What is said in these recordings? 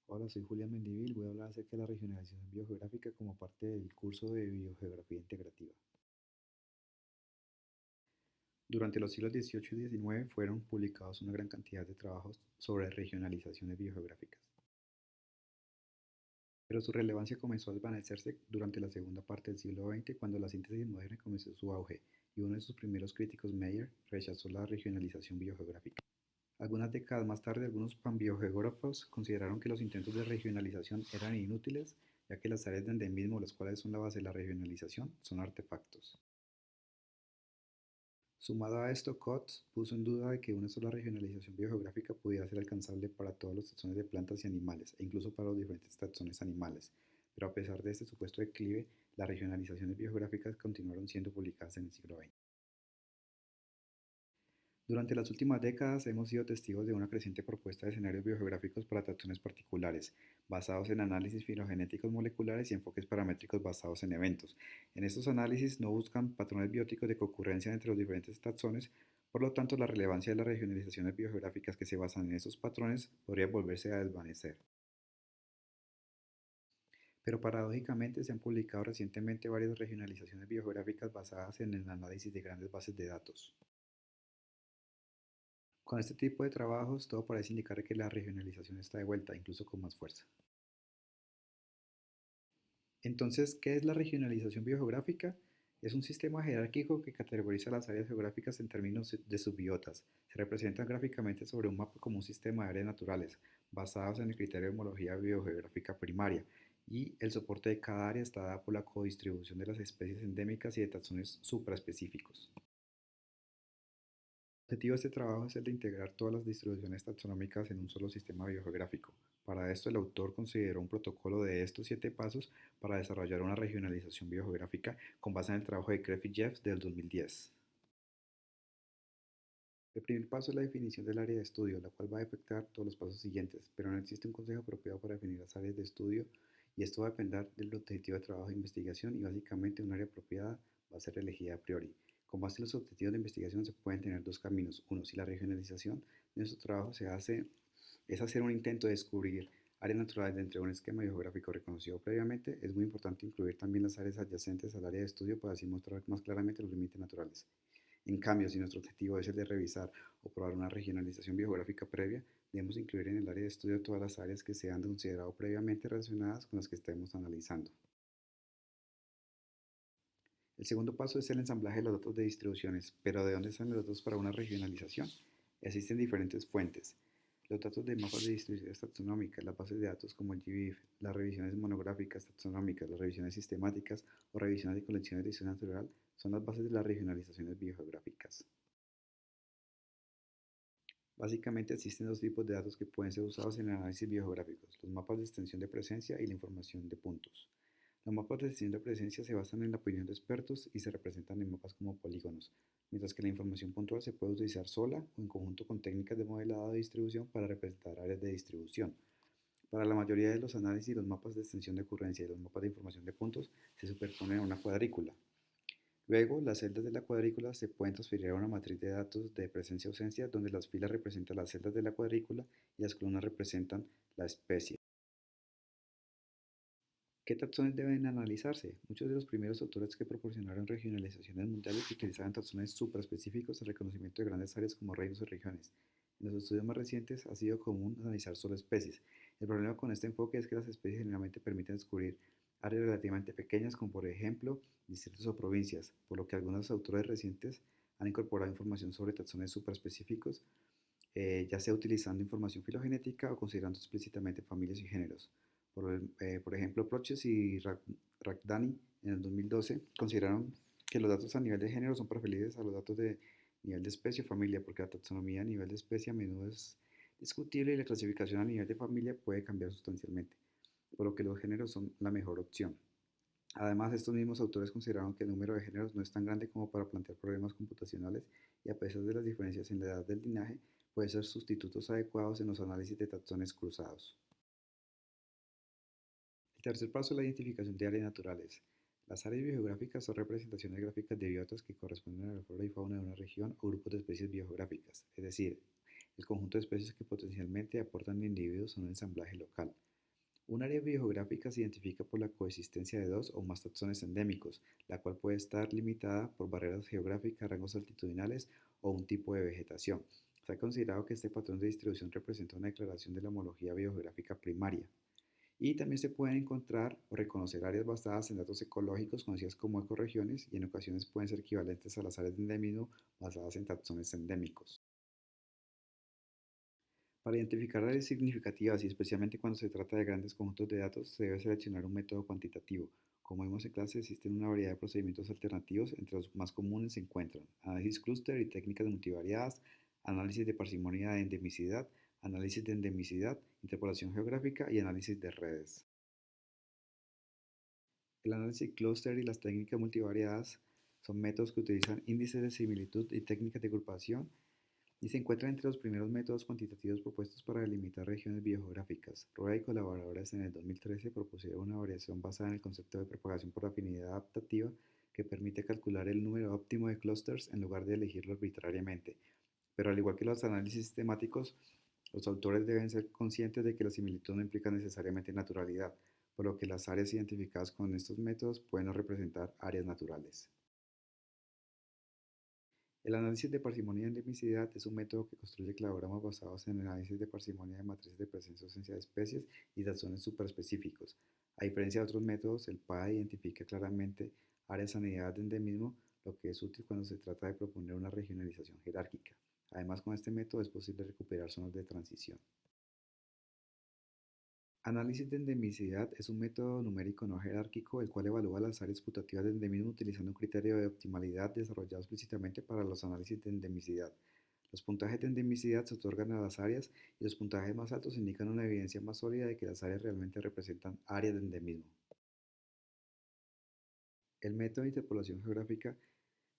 Hola, soy Julián Mendivil. Voy a hablar acerca de la regionalización biogeográfica como parte del curso de Biogeografía Integrativa. Durante los siglos XVIII y XIX fueron publicados una gran cantidad de trabajos sobre regionalizaciones biogeográficas, pero su relevancia comenzó a desvanecerse durante la segunda parte del siglo XX cuando la síntesis moderna comenzó su auge y uno de sus primeros críticos, Meyer, rechazó la regionalización biogeográfica. Algunas décadas más tarde, algunos panbiogeógrafos consideraron que los intentos de regionalización eran inútiles, ya que las áreas de endemismo, las cuales son la base de la regionalización, son artefactos. Sumado a esto, Coates puso en duda de que una sola regionalización biogeográfica pudiera ser alcanzable para todos los taxones de plantas y animales, e incluso para los diferentes taxones animales. Pero a pesar de este supuesto declive, las regionalizaciones biogeográficas continuaron siendo publicadas en el siglo XX. Durante las últimas décadas hemos sido testigos de una creciente propuesta de escenarios biogeográficos para taxones particulares, basados en análisis filogenéticos moleculares y enfoques paramétricos basados en eventos. En estos análisis no buscan patrones bióticos de concurrencia entre los diferentes taxones, por lo tanto la relevancia de las regionalizaciones biogeográficas que se basan en esos patrones podría volverse a desvanecer. Pero paradójicamente se han publicado recientemente varias regionalizaciones biogeográficas basadas en el análisis de grandes bases de datos. Con este tipo de trabajos, todo parece indicar que la regionalización está de vuelta, incluso con más fuerza. Entonces, ¿qué es la regionalización biogeográfica? Es un sistema jerárquico que categoriza las áreas geográficas en términos de subbiotas. Se representan gráficamente sobre un mapa como un sistema de áreas naturales, basados en el criterio de homología biogeográfica primaria, y el soporte de cada área está dado por la codistribución de las especies endémicas y de taxones supraespecíficos. El objetivo de este trabajo es el de integrar todas las distribuciones taxonómicas en un solo sistema biogeográfico. Para esto, el autor consideró un protocolo de estos 7 pasos para desarrollar una regionalización biogeográfica con base en el trabajo de Kreff y Jeffs del 2010. El primer paso es la definición del área de estudio, la cual va a afectar todos los pasos siguientes, pero no existe un consejo apropiado para definir las áreas de estudio y esto va a depender del objetivo de trabajo de investigación y básicamente un área apropiada va a ser elegida a priori. Con base en los objetivos de investigación se pueden tener dos caminos. Uno, si la regionalización de nuestro trabajo se hace, es hacer un intento de descubrir áreas naturales dentro de un esquema geográfico reconocido previamente, es muy importante incluir también las áreas adyacentes al área de estudio para así mostrar más claramente los límites naturales. En cambio, si nuestro objetivo es el de revisar o probar una regionalización biogeográfica previa, debemos incluir en el área de estudio todas las áreas que se han considerado previamente relacionadas con las que estemos analizando. El segundo paso es el ensamblaje de los datos de distribuciones, pero ¿de dónde salen los datos para una regionalización? Existen diferentes fuentes. Los datos de mapas de distribuciones taxonómicas, las bases de datos como el GBIF, las revisiones monográficas taxonómicas, las revisiones sistemáticas o revisiones de colecciones de historia natural son las bases de las regionalizaciones biogeográficas. Básicamente existen dos tipos de datos que pueden ser usados en el análisis biogeográficos, los mapas de extensión de presencia y la información de puntos. Los mapas de extensión de presencia se basan en la opinión de expertos y se representan en mapas como polígonos, mientras que la información puntual se puede utilizar sola o en conjunto con técnicas de modelado de distribución para representar áreas de distribución. Para la mayoría de los análisis, los mapas de extensión de ocurrencia y los mapas de información de puntos se superponen a una cuadrícula. Luego, las celdas de la cuadrícula se pueden transferir a una matriz de datos de presencia-ausencia, donde las filas representan las celdas de la cuadrícula y las columnas representan la especie. ¿Qué taxones deben analizarse? Muchos de los primeros autores que proporcionaron regionalizaciones mundiales utilizaban taxones supraespecíficos al reconocimiento de grandes áreas como reinos o regiones. En los estudios más recientes ha sido común analizar solo especies. El problema con este enfoque es que las especies generalmente permiten descubrir áreas relativamente pequeñas, como por ejemplo distritos o provincias, por lo que algunos autores recientes han incorporado información sobre taxones supraespecíficos, ya sea utilizando información filogenética o considerando explícitamente familias y géneros. Por ejemplo, Proches y Ragdani en el 2012 consideraron que los datos a nivel de género son preferibles a los datos de nivel de especie o familia, porque la taxonomía a nivel de especie a menudo es discutible y la clasificación a nivel de familia puede cambiar sustancialmente, por lo que los géneros son la mejor opción. Además, estos mismos autores consideraron que el número de géneros no es tan grande como para plantear problemas computacionales y a pesar de las diferencias en la edad del linaje, pueden ser sustitutos adecuados en los análisis de taxones cruzados. El tercer paso es la identificación de áreas naturales. Las áreas biogeográficas son representaciones gráficas de biotas que corresponden a la flora y fauna de una región o grupos de especies biogeográficas, es decir, el conjunto de especies que potencialmente aportan individuos a un ensamblaje local. Un área biogeográfica se identifica por la coexistencia de dos o más taxones endémicos, la cual puede estar limitada por barreras geográficas, rangos altitudinales o un tipo de vegetación. Se ha considerado que este patrón de distribución representa una declaración de la homología biogeográfica primaria. Y también se pueden encontrar o reconocer áreas basadas en datos ecológicos conocidas como ecorregiones y en ocasiones pueden ser equivalentes a las áreas de endemismo basadas en taxones endémicos. Para identificar áreas significativas y especialmente cuando se trata de grandes conjuntos de datos, se debe seleccionar un método cuantitativo. Como vimos en clase, existen una variedad de procedimientos alternativos. Entre los más comunes se encuentran análisis clúster y técnicas multivariadas, análisis de parsimonia de endemicidad, interpolación geográfica y análisis de redes. El análisis clúster y las técnicas multivariadas son métodos que utilizan índices de similitud y técnicas de agrupación y se encuentra entre los primeros métodos cuantitativos propuestos para delimitar regiones biogeográficas. Rueda y colaboradores en el 2013 propusieron una variación basada en el concepto de propagación por afinidad adaptativa que permite calcular el número óptimo de clústeres en lugar de elegirlo arbitrariamente. Pero al igual que los análisis sistemáticos, los autores deben ser conscientes de que la similitud no implica necesariamente naturalidad, por lo que las áreas identificadas con estos métodos pueden no representar áreas naturales. El análisis de parsimonia y endemicidad es un método que construye cladogramas basados en el análisis de parsimonia de matrices de presencia o ausencia de especies y taxones superespecíficos. A diferencia de otros métodos, el PAE identifica claramente áreas sanidad de endemismo, lo que es útil cuando se trata de proponer una regionalización jerárquica. Además, con este método es posible recuperar zonas de transición. Análisis de endemicidad es un método numérico no jerárquico el cual evalúa las áreas putativas de endemismo utilizando un criterio de optimalidad desarrollado explícitamente para los análisis de endemicidad. Los puntajes de endemicidad se otorgan a las áreas y los puntajes más altos indican una evidencia más sólida de que las áreas realmente representan áreas de endemismo. El método de interpolación geográfica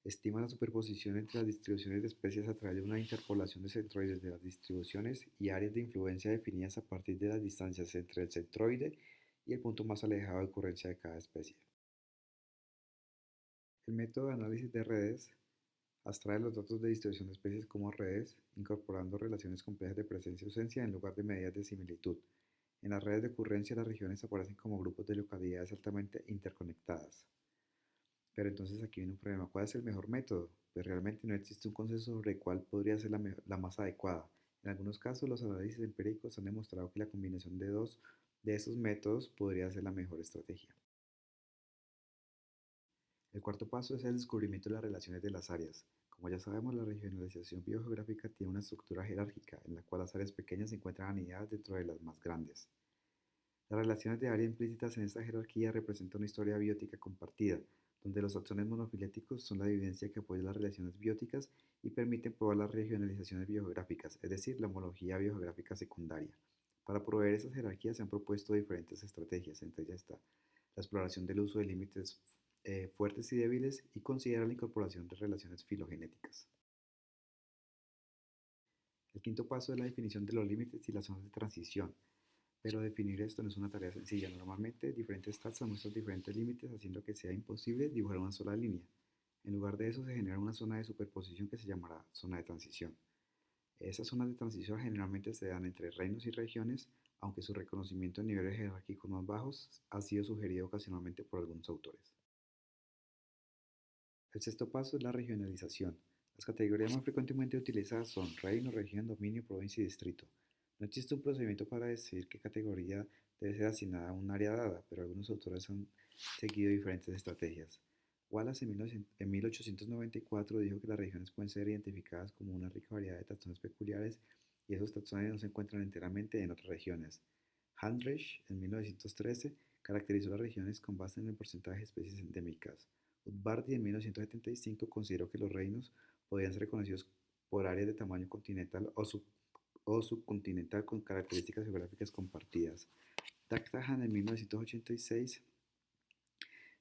estima la superposición entre las distribuciones de especies a través de una interpolación de centroides de las distribuciones y áreas de influencia definidas a partir de las distancias entre el centroide y el punto más alejado de ocurrencia de cada especie. El método de análisis de redes abstrae los datos de distribución de especies como redes, incorporando relaciones complejas de presencia y ausencia en lugar de medidas de similitud. En las redes de ocurrencia, las regiones aparecen como grupos de localidades altamente interconectadas. Pero entonces aquí viene un problema. ¿Cuál es el mejor método? Pues realmente no existe un consenso sobre cuál podría ser la más adecuada. En algunos casos, los análisis empíricos han demostrado que la combinación de dos de esos métodos podría ser la mejor estrategia. El cuarto paso es el descubrimiento de las relaciones de las áreas. Como ya sabemos, la regionalización biogeográfica tiene una estructura jerárquica en la cual las áreas pequeñas se encuentran anidadas dentro de las más grandes. Las relaciones de área implícitas en esta jerarquía representan una historia biótica compartida, donde los taxones monofiléticos son la evidencia que apoya las relaciones bióticas y permiten probar las regionalizaciones biogeográficas, es decir, la homología biogeográfica secundaria. Para proveer esas jerarquías se han propuesto diferentes estrategias, entre ellas está la exploración del uso de límites fuertes y débiles y considera la incorporación de relaciones filogenéticas. El quinto paso es la definición de los límites y las zonas de transición. Pero definir esto no es una tarea sencilla. Normalmente diferentes taxas muestran diferentes límites, haciendo que sea imposible dibujar una sola línea. En lugar de eso se genera una zona de superposición que se llamará zona de transición. Esas zonas de transición generalmente se dan entre reinos y regiones, aunque su reconocimiento en niveles jerárquicos más bajos ha sido sugerido ocasionalmente por algunos autores. El sexto paso es la regionalización. Las categorías más frecuentemente utilizadas son reino, región, dominio, provincia y distrito. No existe un procedimiento para decidir qué categoría debe ser asignada a un área dada, pero algunos autores han seguido diferentes estrategias. Wallace en 1894 dijo que las regiones pueden ser identificadas como una rica variedad de taxones peculiares y esos taxones no se encuentran enteramente en otras regiones. Handrich en 1913 caracterizó las regiones con base en el porcentaje de especies endémicas. Udvardy en 1975 consideró que los reinos podían ser reconocidos por áreas de tamaño continental o subcontinental con características geográficas compartidas. Dagdahan en 1986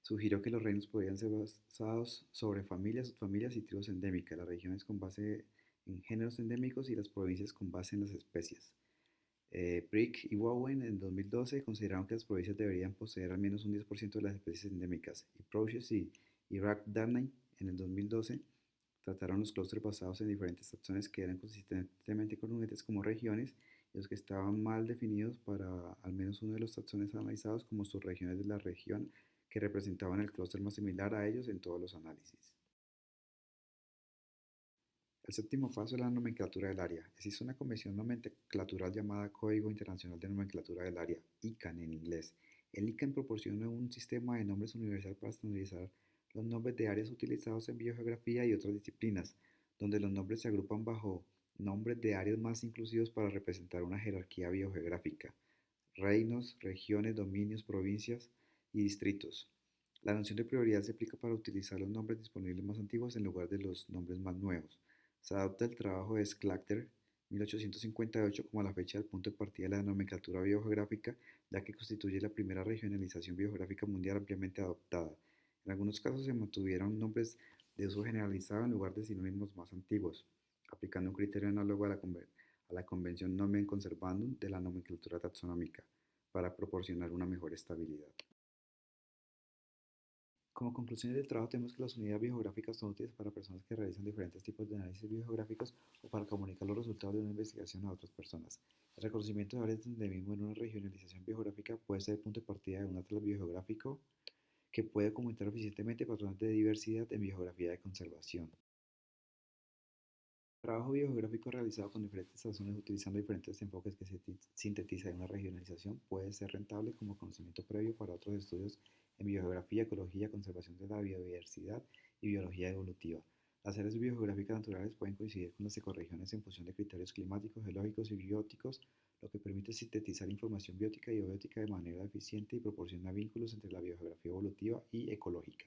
sugirió que los reinos podían ser basados sobre familias, subfamilias y tribus endémicas, las regiones con base en géneros endémicos y las provincias con base en las especies. Brick y Bowen en 2012 consideraron que las provincias deberían poseer al menos un 10% de las especies endémicas, y Prouches y Darnay en el 2012 trataron los clústeres basados en diferentes taxones que eran consistentemente congruentes como regiones y los que estaban mal definidos para al menos uno de los taxones analizados como subregiones de la región que representaban el clúster más similar a ellos en todos los análisis. El séptimo paso es la nomenclatura del área. Existe una convención nomenclatural llamada Código Internacional de Nomenclatura del Área, ICANN en inglés. El ICANN proporciona un sistema de nombres universal para estandarizar los nombres de áreas utilizados en biogeografía y otras disciplinas, donde los nombres se agrupan bajo nombres de áreas más inclusivos para representar una jerarquía biogeográfica: reinos, regiones, dominios, provincias y distritos. La noción de prioridad se aplica para utilizar los nombres disponibles más antiguos en lugar de los nombres más nuevos. Se adopta el trabajo de Schlatter, 1858, como la fecha del punto de partida de la nomenclatura biogeográfica, ya que constituye la primera regionalización biogeográfica mundial ampliamente adoptada. En algunos casos se mantuvieron nombres de uso generalizado en lugar de sinónimos más antiguos, aplicando un criterio análogo a la Convención Nomen Conservandum de la nomenclatura taxonómica, para proporcionar una mejor estabilidad. Como conclusiones del trabajo tenemos que las unidades biogeográficas son útiles para personas que realizan diferentes tipos de análisis biogeográficos o para comunicar los resultados de una investigación a otras personas. El reconocimiento de áreas de endemismo en una regionalización biogeográfica puede ser el punto de partida de un atlas biogeográfico que puede documentar eficientemente patrones de diversidad en biogeografía de conservación. El trabajo biogeográfico realizado con diferentes taxones utilizando diferentes enfoques que se sintetiza en una regionalización puede ser rentable como conocimiento previo para otros estudios en biogeografía, ecología, conservación de la biodiversidad y biología evolutiva. Las áreas biogeográficas naturales pueden coincidir con las ecorregiones en función de criterios climáticos, geológicos y bióticos, lo que permite sintetizar información biótica y bioética de manera eficiente y proporciona vínculos entre la biogeografía evolutiva y ecológica.